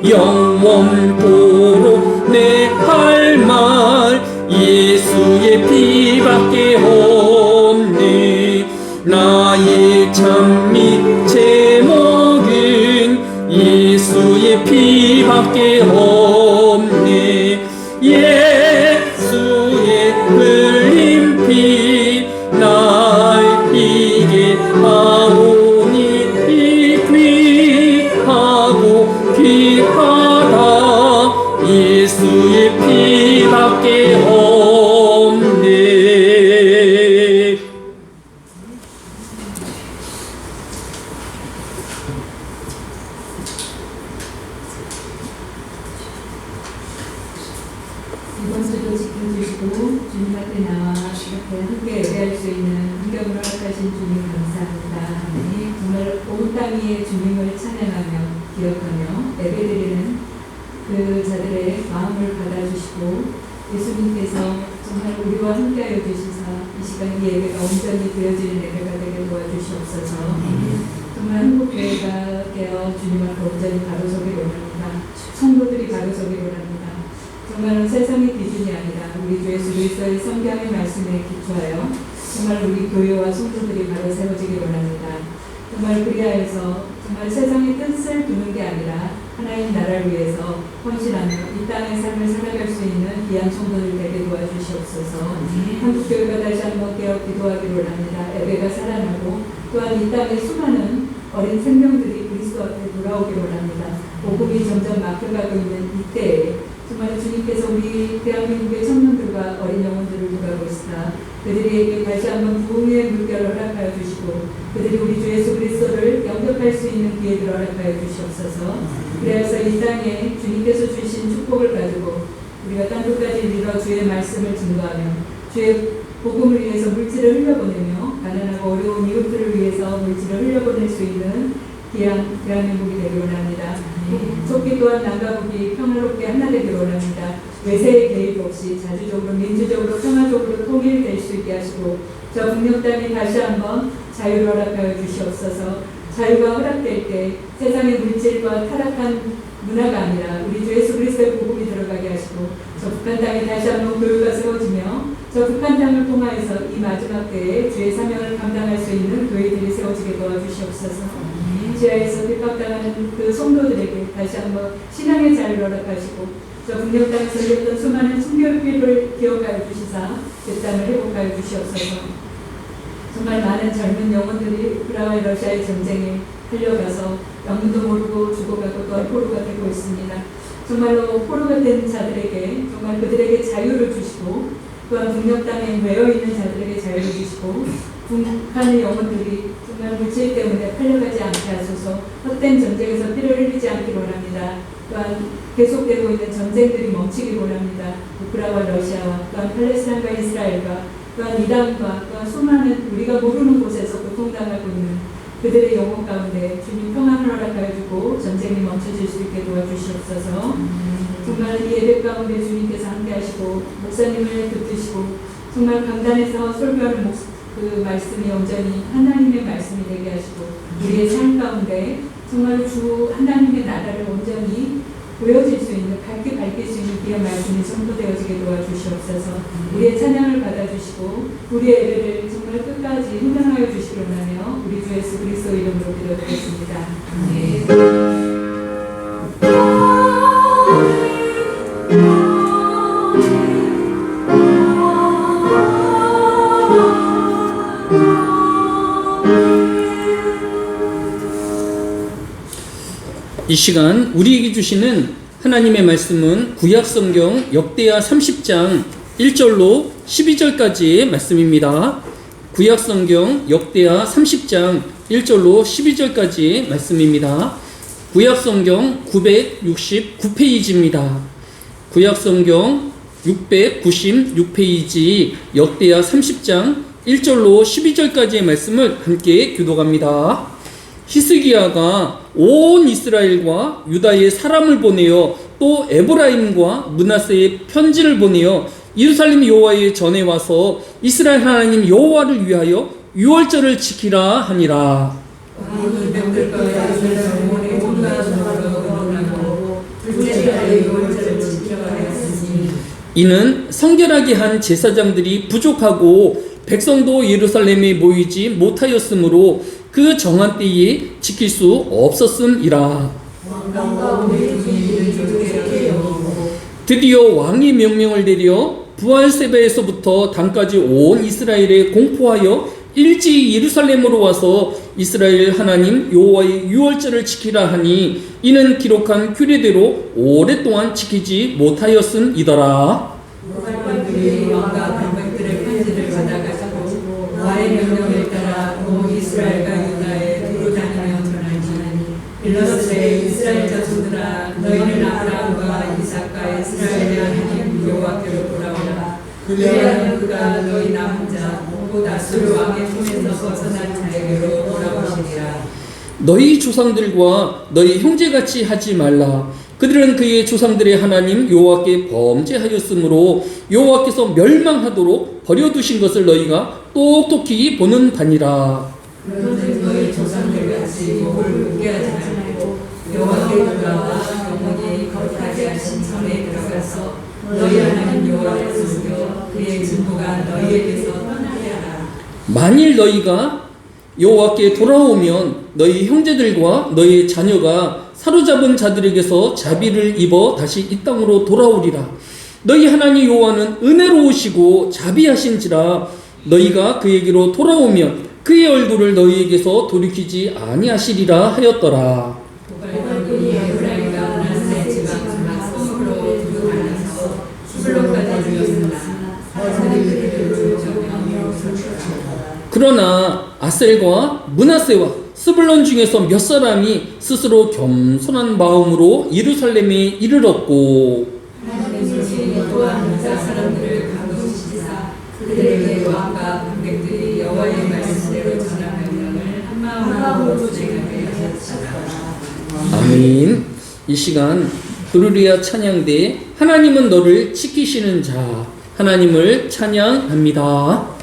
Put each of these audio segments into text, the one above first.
영원토록 내 할 말 예수의 피밖에 없네. 나의 찬미 제목은 예수의 피밖에 없네. 예수의 흘린 피 날 이게 하오니 귀하고 귀하다. 예수의 피밖에 없네. 이번주도 지켜주시고 주님 앞에 나와 이렇게 함께 예배할 수 있는 환경을 허락하신 주님 감사합니다. 정말 온 땅 위에 주님을 찬양하며 기억하며 예배드리는 그 자들의 마음을 받아주시고 예수님께서 정말 우리와 함께하여 주시사 이 시간 이 예배가 온전히 되어지는 예배가 되게 도와주시옵소서. 정말 한국교회가 되어 주님 앞에 온전히 바로서기 원합니다. 성도들이 바로서기 원합니다. 정말 세상의 기준이 아니라 우리 주 예수 그리스도의 성경의 말씀에 기초하여 정말 우리 교회와 성도들이 바로 세워지기 원합니다. 정말 그리하여서 정말 세상의 뜻을 두는 게 아니라 하나님 나라를 위해서 헌신하며 이 땅의 삶을 살아갈 수 있는 귀한 성도들 되게 도와주시옵소서. 한국교회가 다시 한번 깨어 기도하기를 원합니다. 예배가 살아나고 또한 이 땅의 수많은 어린 생명들이 그리스도 앞에 돌아오기를 원합니다. 복음이 점점 막혀가고 있는 이때에 정말 주님께서 우리 대한민국의 청년들과 어린 영혼들을 돌아보시다 그들에게 다시 한번 부흥의 물결을 허락하여 주시고 그들이 우리 주 예수 그리스도를 영접할 수 있는 기회를 허락하여 주시옵소서. 그래서 이 땅에 주님께서 주신 축복을 가지고 우리가 땅끝까지 이르러 주의 말씀을 증거하며 주의 복음을 위해서 물질을 흘려보내며 가난하고 어려운 이웃들을 위해서 물질을 흘려보낼 수 있는 귀한 대한민국이 되기를 원합니다. 속기 또한 남과 북이 평화롭게 하나 되기를 원합니다. 외세의 개입 없이 자주적으로 민주적으로 평화적으로 통일될 수 있게 하시고 저 북녘 땅에 다시 한번 자유를 허락하여 주시옵소서. 자유가 허락될 때 세상의 물질과 타락한 문화가 아니라 우리 주 예수 그리스도의 복음이 들어가게 하시고 저 북한 땅에 다시 한번 교회가 세워지며 저 북한 땅을 통하여서 이 마지막 때에 주의 사명을 감당할 수 있는 교회들이 세워지게 도와주시옵소서. 지하에서 핍박당하는 그 성도들에게 다시 한번 신앙의 자유를 허락하시고 저 북녘 땅에서 열렸던 수많은 순교기를 기억하여 주시사 그 땅을 회복하여 주시옵소서. 정말 많은 젊은 영혼들이 우크라이나 러시아의 전쟁에 끌려가서 영문도 모르고 죽어가고 또한 포로가 되고 있습니다. 정말로 포로가 된 자들에게 정말 그들에게 자유를 주시고 또한 북녘 땅에 매여있는 자들에게 자유를 주시고 북한의 영혼들이 정말 물질 때문에 팔려가지 않게 하소서. 헛된 전쟁에서 피를 흘리지 않기를 원합니다. 또한 계속되고 있는 전쟁들이 멈추기를 원합니다. 우크라이나와 러시아와 또한 팔레스타인과 이스라엘과 또한 이란과 또한 수많은 우리가 모르는 곳에서 고통당하고 있는 그들의 영혼 가운데 주님 평안을 허락하여 주고 전쟁이 멈춰질 수 있게 도와주시옵소서. 정말 이 예배 가운데 주님께서 함께 하시고 목사님을 붙드시고 정말 강단에서 설교하는 그 말씀이 온전히 하나님의 말씀이 되게 하시고 우리의 삶 가운데 정말 주 하나님의 나라를 온전히 보여질 수 있는 밝게 밝힐 수 있는 귀한 말씀이 선포되어지게 도와주시옵소서. 우리의 찬양을 받아주시고 우리의 예배를 정말 끝까지 훈련하여 주시기를 원하며 우리 주 예수 그리스도 이름으로 기도드렸습니다. 이 시간 우리에게 주시는 하나님의 말씀은 구약성경 역대하 30장 1절로 12절까지의 말씀입니다. 구약성경 역대하 30장 1절로 12절까지의 말씀입니다. 구약성경 969페이지입니다. 구약성경 696페이지 역대하 30장 1절로 12절까지의 말씀을 함께 교독합니다. 히스기야가 온 이스라엘과 유다의 사람을 보내어 또 에브라임과 므낫세의 편지를 보내어 예루살렘 여호와의 전에 와서 이스라엘 하나님 여호와를 위하여 유월절을 지키라 하니라. 둘째 달의 유월절을 지키려 하였으니 이는 성결하게 한 제사장들이 부족하고 백성도 예루살렘에 모이지 못하였으므로 그 정한 때에 지킬 수 없었음이라. 왕과 우리 중에 좋게 여기고 드디어 왕이 명령을 내려 부활세바에서부터 단까지 온 이스라엘에 공포하여 일찍 예루살렘으로 와서 이스라엘 하나님 여호와의 유월절을 지키라 하니 이는 기록한 규례대로 오랫동안 지키지 못하였음이더라. 무관관들이 왕과 관백들의 편지를 받아가지고 왕의 명령에 따라 온 이스라엘과 유다에 두루 다니며 전하니 빌로스의 이스라엘 자손들아 너희는 아브라함과 이삭과 이스라엘의 하나님 여호와께로 돌아오라. 그리하여 그가 너희 남은 자 곧 아수르 왕의 손에서 벗어난 자에게로 돌아오시리라. 너희 조상들과 너희 형제같이 하지 말라. 그들은 그의 조상들의 하나님 여호와께 범죄하였으므로 여호와께서 멸망하도록 버려두신 것을 너희가 똑똑히 보는 바니라. 그런데 너희 조상들같이 목을 굳게 하지 말고 여호와께 돌아와 영원히 거룩하게 하신 전에 들어가서 너희 하나님 여호와를 섬겨 그의 진보가 너희에게서 떠나게 하라. 만일 너희가 여호와께 돌아오면 너희 형제들과 너희 자녀가 사로잡은 자들에게서 자비를 입어 다시 이 땅으로 돌아오리라. 너희 하나님 여호와는 은혜로우시고 자비하신지라. 너희가 그에게로 돌아오면 그의 얼굴을 너희에게서 돌이키지 아니하시리라 하였더라. 고발꾼이 에브라임과 므낫세 지방 성으로 두루 다녀서 수블론까지 이르렀으나 사람들이 그들을 정령하며 설득하더라. 그러나 아셀과 므낫세와 스불론 중에서 몇 사람이 스스로 겸손한 마음으로 예루살렘에 이르렀고 하나님이 또한 유다 사람들을 감동시키사 그들에게 왕과 관백들이 여호와의 말씀대로 전한 명령을 한 마음으로 수행하게 하셨다. 아멘. 이 시간 그루리아 찬양대 하나님은 너를 지키시는 자 하나님을 찬양합니다.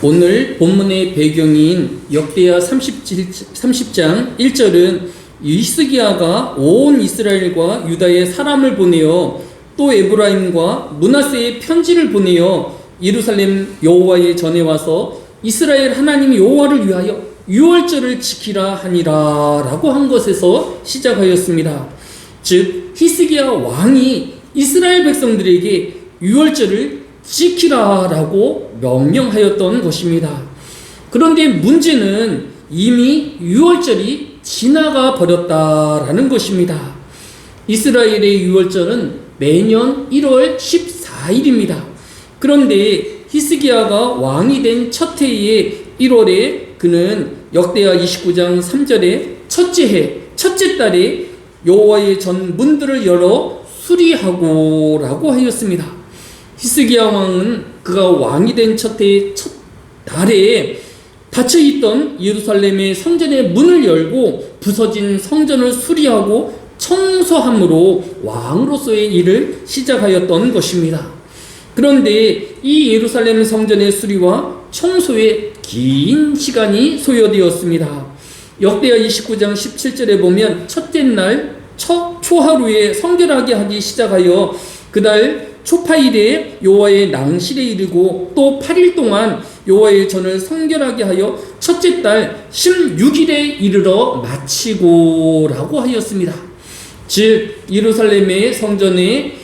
오늘 본문의 배경인 역대하 30장 1절은 히스기야가 온 이스라엘과 유다의 사람을 보내어 또 에브라임과 므낫세의 편지를 보내어 예루살렘 여호와의 전에 와서 이스라엘 하나님 여호와를 위하여 유월절을 지키라 하니라 라고 한 것에서 시작하였습니다. 즉 히스기야 왕이 이스라엘 백성들에게 유월절을 지키라 라고 명령하였던 것입니다. 그런데 문제는 이미 유월절이 지나가 버렸다라는 것입니다. 이스라엘의 유월절은 매년 1월 14일입니다. 그런데 히스기야가 왕이 된 첫 해의 1월에 그는 역대하 29장 3절에 첫째 해, 첫째 달에 여호와의 전 문들을 열어 수리하고 라고 하였습니다. 히스기야 왕은 그가 왕이 된 첫 해의 첫 달에 닫혀있던 예루살렘의 성전의 문을 열고 부서진 성전을 수리하고 청소함으로 왕으로서의 일을 시작하였던 것입니다. 그런데 이 예루살렘 성전의 수리와 청소에 긴 시간이 소요되었습니다. 역대하 29장 17절에 보면 첫째 날 초하루에 성결하게 하기 시작하여 그달 초파일에 여호와의 낭실에 이르고 또 8일 동안 여호와의 전을 성결하게 하여 첫째 달 16일에 이르러 마치고 라고 하였습니다. 즉 예루살렘의 성전에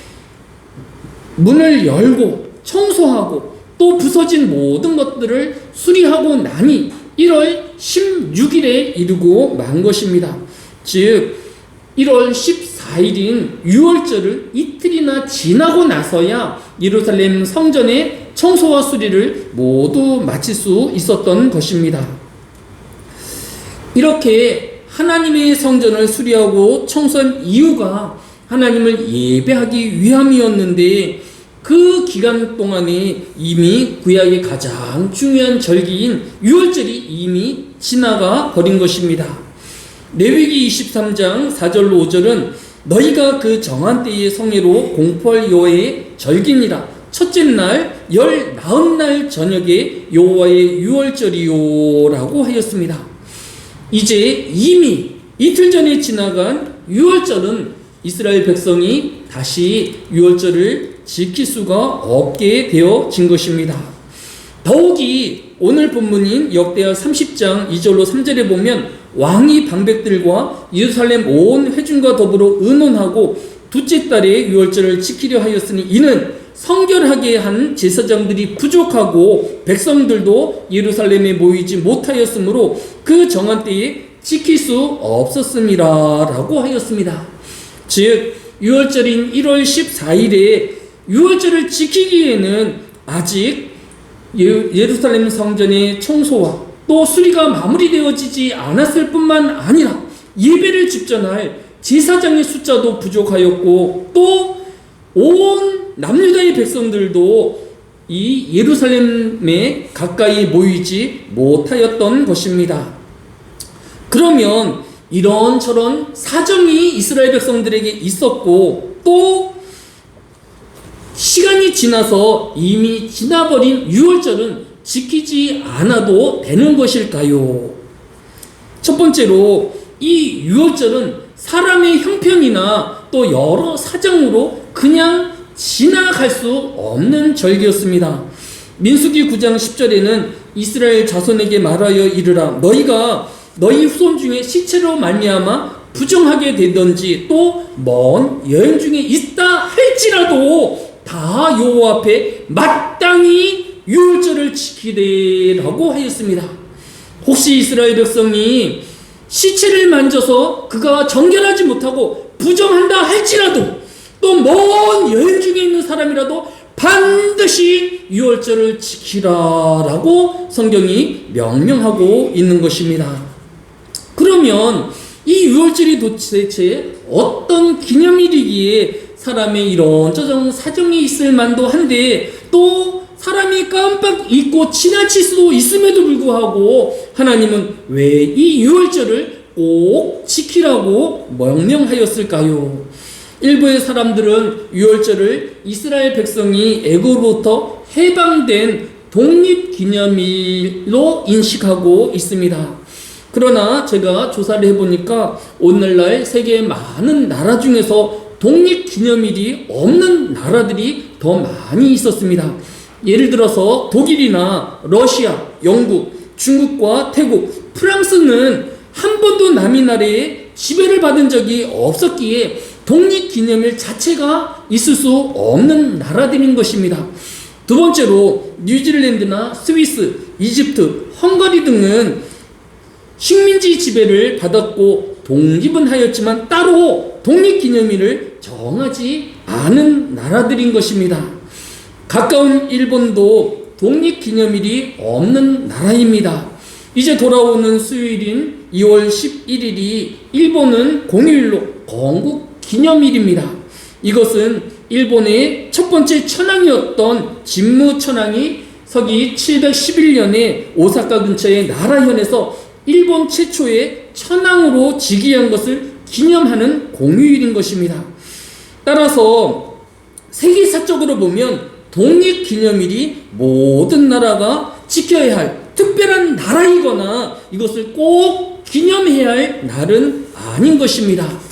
문을 열고 청소하고 또 부서진 모든 것들을 수리하고 나니 1월 16일에 이르고 만 것입니다. 즉 1월 14일인 유월절을 이틀이나 지나고 나서야 예루살렘 성전의 청소와 수리를 모두 마칠 수 있었던 것입니다. 이렇게 하나님의 성전을 수리하고 청소한 이유가 하나님을 예배하기 위함이었는데 그 기간 동안에 이미 구약의 가장 중요한 절기인 유월절이 이미 지나가 버린 것입니다. 레위기 23장 4절로 5절은 너희가 그 정한 때의 성회로 공포할 여호와의 절기니라. 첫째 날 열 나흔 날 저녁에 여호와의 유월절이요 라고 하였습니다. 이제 이미 이틀 전에 지나간 유월절은 이스라엘 백성이 다시 유월절을 지킬 수가 없게 되어진 것입니다. 더욱이 오늘 본문인 역대하 30장 2절로 3절에 보면 왕이 방백들과 예루살렘 온 회중과 더불어 의논하고 둘째 달에 유월절을 지키려 하였으니 이는 성결하게 한 제사장들이 부족하고 백성들도 예루살렘에 모이지 못하였으므로 그 정한 때에 지킬 수 없었음이라 라고 하였습니다. 즉 유월절인 1월 14일에 유월절을 지키기에는 아직 예루살렘 성전의 청소와 또 수리가 마무리되어지지 않았을 뿐만 아니라 예배를 집전할 제사장의 숫자도 부족하였고 또 온 남유다의 백성들도 이 예루살렘에 가까이 모이지 못하였던 것입니다. 그러면 이런저런 사정이 이스라엘 백성들에게 있었고 또 시간이 지나서 이미 지나버린 유월절은 지키지 않아도 되는 것일까요? 첫 번째로 이 유월절은 사람의 형편이나 또 여러 사정으로 그냥 지나갈 수 없는 절기였습니다. 민수기 9장 10절에는 이스라엘 자손에게 말하여 이르라 너희가 너희 후손 중에 시체로 말미암아 부정하게 되든지 또 먼 여행 중에 있다 할지라도 다 여호와 앞에 마땅히 유월절을 지키되라고 하였습니다. 혹시 이스라엘 백성이 시체를 만져서 그가 정결하지 못하고 부정한다 할지라도 또 먼 여행 중에 있는 사람이라도 반드시 유월절을 지키라라고 성경이 명령하고 있는 것입니다. 그러면 이 유월절이 도대체 어떤 기념일이기에 사람의 이런저런 사정이 있을 만도 한데 또 사람이 깜빡 잊고 지나칠 수도 있음에도 불구하고 하나님은 왜 이 유월절을 꼭 지키라고 명령하였을까요? 일부의 사람들은 유월절을 이스라엘 백성이 애굽으로부터 해방된 독립기념일로 인식하고 있습니다. 그러나 제가 조사를 해보니까 오늘날 세계의 많은 나라 중에서 독립기념일이 없는 나라들이 더 많이 있었습니다. 예를 들어서 독일이나 러시아, 영국, 중국과 태국, 프랑스는 한 번도 남의 나라에 지배를 받은 적이 없었기에 독립기념일 자체가 있을 수 없는 나라들인 것입니다. 두 번째로 뉴질랜드나 스위스, 이집트, 헝가리 등은 식민지 지배를 받았고 독립은 하였지만 따로 독립기념일을 정하지 않은 나라들인 것입니다. 가까운 일본도 독립기념일이 없는 나라입니다. 이제 돌아오는 수요일인 2월 11일이 일본은 공휴일로 건국기념일입니다. 이것은 일본의 첫 번째 천황이었던 진무 천황이 서기 711년에 오사카 근처의 나라현에서 일본 최초의 천황으로 즉위한 것을 기념하는 공휴일인 것입니다. 따라서 세계사적으로 보면 독립기념일이 모든 나라가 지켜야 할 특별한 나라이거나 이것을 꼭 기념해야 할 날은 아닌 것입니다.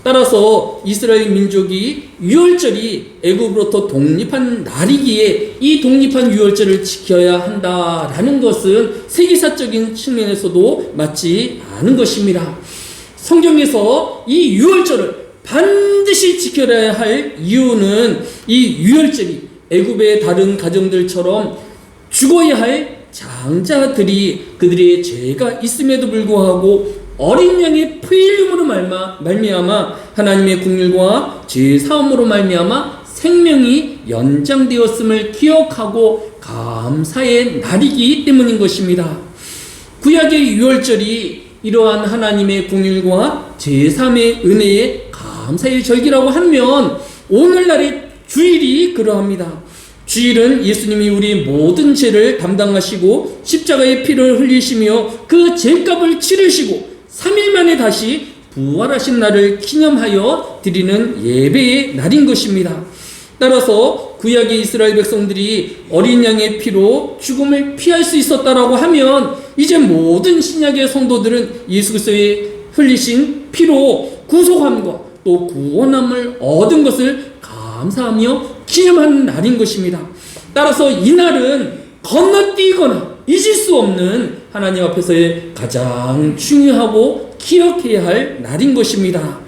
따라서 이스라엘 민족이 유월절이 애굽으로부터 독립한 날이기에 이 독립한 유월절을 지켜야 한다라는 것은 세계사적인 측면에서도 맞지 않은 것입니다. 성경에서 이 유월절을 반드시 지켜야 할 이유는 이 유월절이 애굽의 다른 가정들처럼 죽어야 할 장자들이 그들의 죄가 있음에도 불구하고 어린 양의 피 흘림으로 말미암아 하나님의 긍휼과 죄 사함으로 말미암아 생명이 연장되었음을 기억하고 감사의 날이기 때문인 것입니다. 구약의 유월절이 이러한 하나님의 긍휼과 죄 사함의 은혜에 감사의 절기라고 하면 오늘날의 주일이 그러합니다. 주일은 예수님이 우리 모든 죄를 담당하시고 십자가의 피를 흘리시며 그 죄값을 치르시고 3일 만에 다시 부활하신 날을 기념하여 드리는 예배의 날인 것입니다. 따라서 구약의 이스라엘 백성들이 어린 양의 피로 죽음을 피할 수 있었다라고 하면 이제 모든 신약의 성도들은 예수 그리스도의 흘리신 피로 구속함과 또 구원함을 얻은 것을 감사하며 기념하는 날인 것입니다. 따라서 이 날은 건너뛰거나 잊을 수 없는 하나님 앞에서의 가장 중요하고 기억해야 할 날인 것입니다.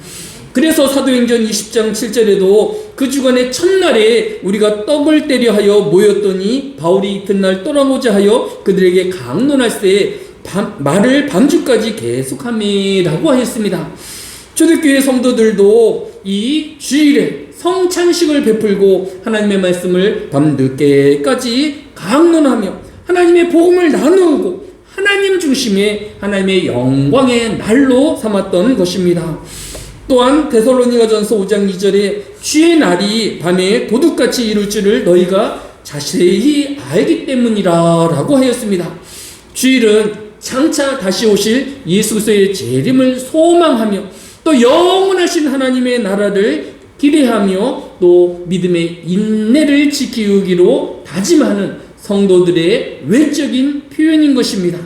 그래서 사도행전 20장 7절에도 그 주간의 첫날에 우리가 떡을 떼려 하여 모였더니 바울이 이튿날 떠나고자 하여 그들에게 강론할 때 말을 밤주까지 계속함이라고 하였습니다. 초대교회 성도들도 이 주일에 성찬식을 베풀고 하나님의 말씀을 밤늦게까지 강론하며 하나님의 복음을 나누고 하나님 중심의 하나님의 영광의 날로 삼았던 것입니다. 또한 데살로니가전서 5장 2절에 주의 날이 밤에 도둑같이 이룰 줄을 너희가 자세히 알기 때문이라 라고 하였습니다. 주일은 장차 다시 오실 예수 그리스도의 재림을 소망하며 또 영원하신 하나님의 나라를 기대하며 또 믿음의 인내를 지키기로 다짐하는 성도들의 외적인 표현인 것입니다.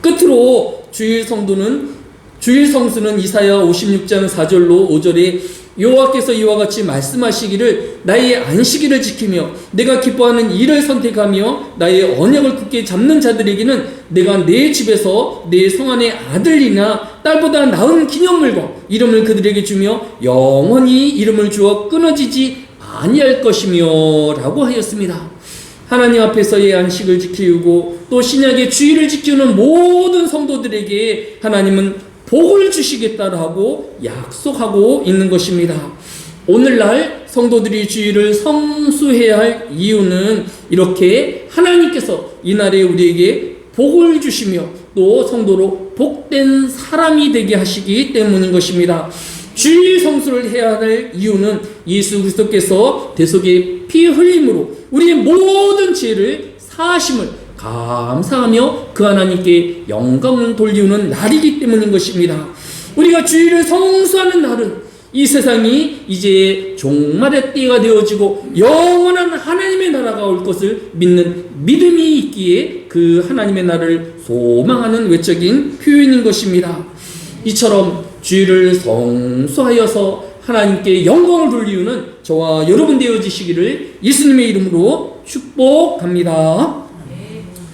끝으로 주일 성수는 이사야 56장 4절로 5절에 여호와께서 이와 같이 말씀하시기를 나의 안식일을 지키며 내가 기뻐하는 일을 선택하며 나의 언약을 굳게 잡는 자들에게는 내가 내 집에서 내 성안의 아들이나 딸보다 나은 기념물과 이름을 그들에게 주며 영원히 이름을 주어 끊어지지 아니할 것이며 라고 하였습니다. 하나님 앞에서의 안식을 지키고 또 신약의 주일을 지키는 모든 성도들에게 하나님은 복을 주시겠다라고 약속하고 있는 것입니다. 오늘날 성도들이 주일을 성수해야 할 이유는 이렇게 하나님께서 이날에 우리에게 복을 주시며 또 성도로 복된 사람이 되게 하시기 때문인 것입니다. 주일 성수를 해야 할 이유는 예수 그리스도께서 대속의 피 흘림으로 우리의 모든 죄를 사하심을 감사하며 그 하나님께 영광을 돌리는 날이기 때문인 것입니다. 우리가 주일을 성수하는 날은 이 세상이 이제 종말의 때가 되어지고 영원한 하나님의 나라가 올 것을 믿는 믿음이 있기에 그 하나님의 나라를 소망하는 외적인 표현인 것입니다. 이처럼 주의를 성수하여서 하나님께 영광을 돌리우는 저와 여러분 되어지시기를 예수님의 이름으로 축복합니다.